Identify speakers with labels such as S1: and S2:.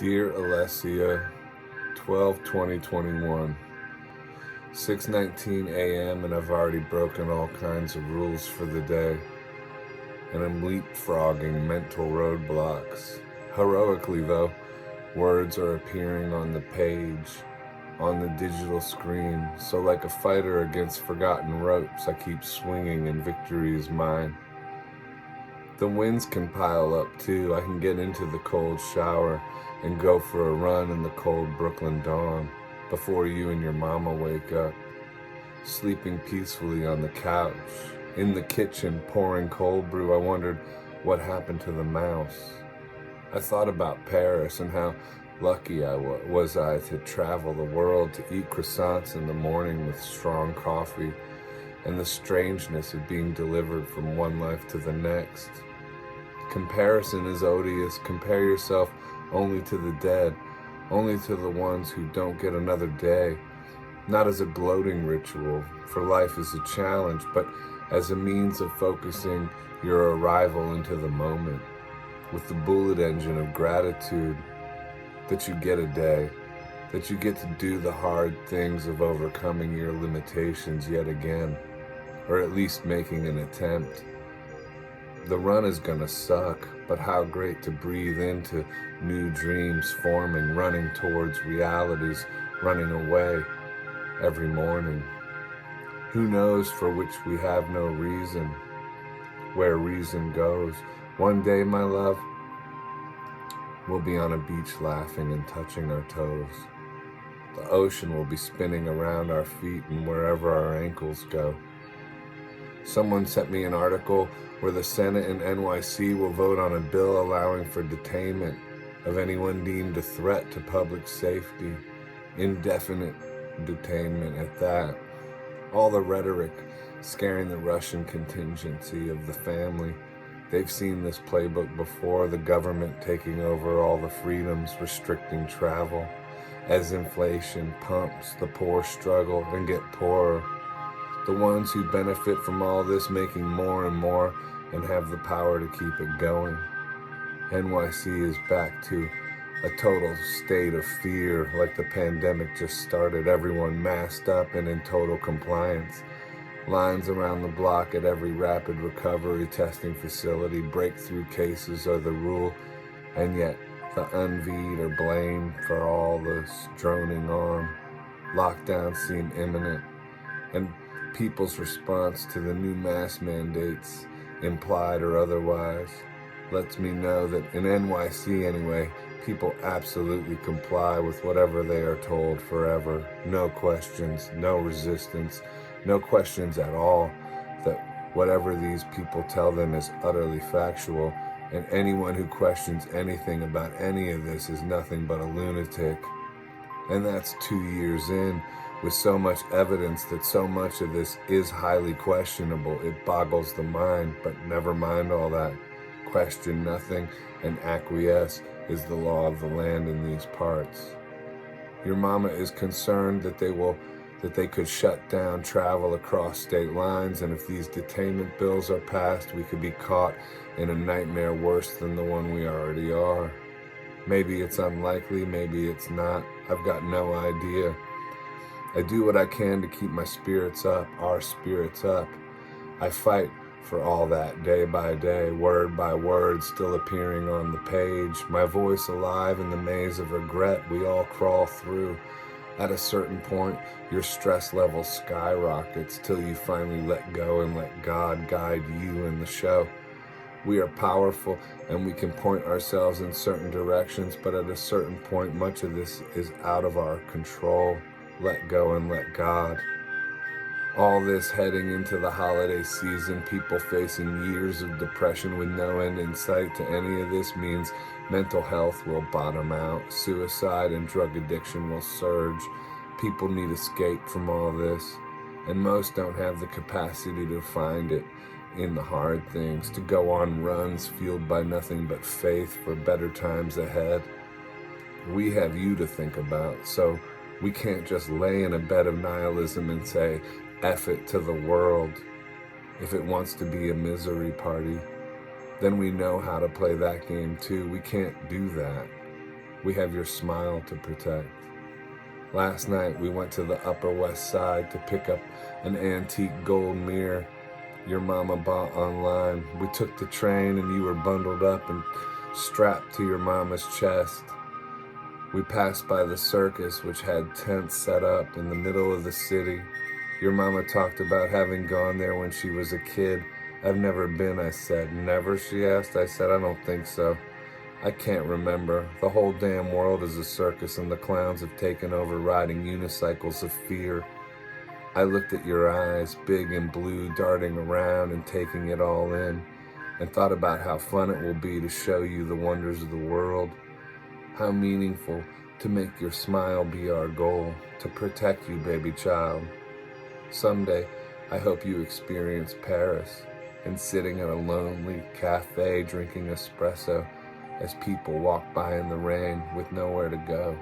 S1: Dear Alessia, 12/20/21, 6:19 a.m. and I've already broken all kinds of rules for the day, and I'm leapfrogging mental roadblocks. Heroically though, words are appearing on the page, on the digital screen, so like a fighter against forgotten ropes, I keep swinging and victory is mine. The winds can pile up too. I can get into the cold shower and go for a run in the cold Brooklyn dawn before you and your mama wake up, sleeping peacefully on the couch. In the kitchen, pouring cold brew, I wondered what happened to the mouse. I thought about Paris and how lucky I was to travel the world, to eat croissants in the morning with strong coffee, and the strangeness of being delivered from one life to the next. Comparison is odious. Compare yourself only to the dead, only to the ones who don't get another day, not as a gloating ritual, for life is a challenge, but as a means of focusing your arrival into the moment, with the bullet engine of gratitude that you get a day, that you get to do the hard things of overcoming your limitations yet again, or at least making an attempt. The run is gonna suck, but how great to breathe into new dreams forming, running towards realities, running away every morning. Who knows for which we have no reason, where reason goes. One day, my love, we'll be on a beach laughing and touching our toes. The ocean will be spinning around our feet and wherever our ankles go. Someone sent me an article where the Senate in NYC will vote on a bill allowing for detainment of anyone deemed a threat to public safety, indefinite detainment at that. All the rhetoric scaring the Russian contingency of the family. They've seen this playbook before, the government taking over all the freedoms, restricting travel. As inflation pumps, the poor struggle and get poorer. The ones who benefit from all this making more and more and have the power to keep it going. NYC is back to a total state of fear, like the pandemic just started, everyone masked up and in total compliance. Lines around the block at every rapid recovery testing facility, breakthrough cases are the rule, and yet the unvied are blamed for all this droning on. Lockdowns seem imminent, and people's response to the new mask mandates, implied or otherwise, lets me know that in NYC anyway, people absolutely comply with whatever they are told forever. No questions, no resistance, no questions at all, that whatever these people tell them is utterly factual, and anyone who questions anything about any of this is nothing but a lunatic. And that's 2 years in, with so much evidence that so much of this is highly questionable. It boggles the mind, but never mind all that. Question nothing and acquiesce is the law of the land in these parts. Your mama is concerned that they could shut down travel across state lines, and if these detainment bills are passed, we could be caught in a nightmare worse than the one we already are. Maybe it's unlikely, maybe it's not. I've got no idea. I do what I can to keep my spirits up, our spirits up. I fight for all that day by day, word by word, still appearing on the page, my voice alive in the maze of regret we all crawl through. At a certain point, your stress level skyrockets till you finally let go and let God guide you in the show. We are powerful and we can point ourselves in certain directions, but at a certain point, much of this is out of our control. Let go and let God. All this heading into the holiday season, people facing years of depression with no end in sight to any of this means mental health will bottom out, suicide and drug addiction will surge. People need escape from all this, and most don't have the capacity to find it in the hard things, to go on runs fueled by nothing but faith for better times ahead. We have you to think about, so we can't just lay in a bed of nihilism and say, F it to the world. If it wants to be a misery party, then we know how to play that game too. We can't do that. We have your smile to protect. Last night we went to the Upper West Side to pick up an antique gold mirror your mama bought online. We took the train and you were bundled up and strapped to your mama's chest. We passed by the circus, which had tents set up in the middle of the city. Your mama talked about having gone there when she was a kid. I've never been, I said. Never, she asked. I said, I don't think so. I can't remember. The whole damn world is a circus and the clowns have taken over riding unicycles of fear. I looked at your eyes, big and blue, darting around and taking it all in, and thought about how fun it will be to show you the wonders of the world. How meaningful to make your smile be our goal, to protect you, baby child. Someday, I hope you experience Paris and sitting at a lonely cafe drinking espresso as people walk by in the rain with nowhere to go.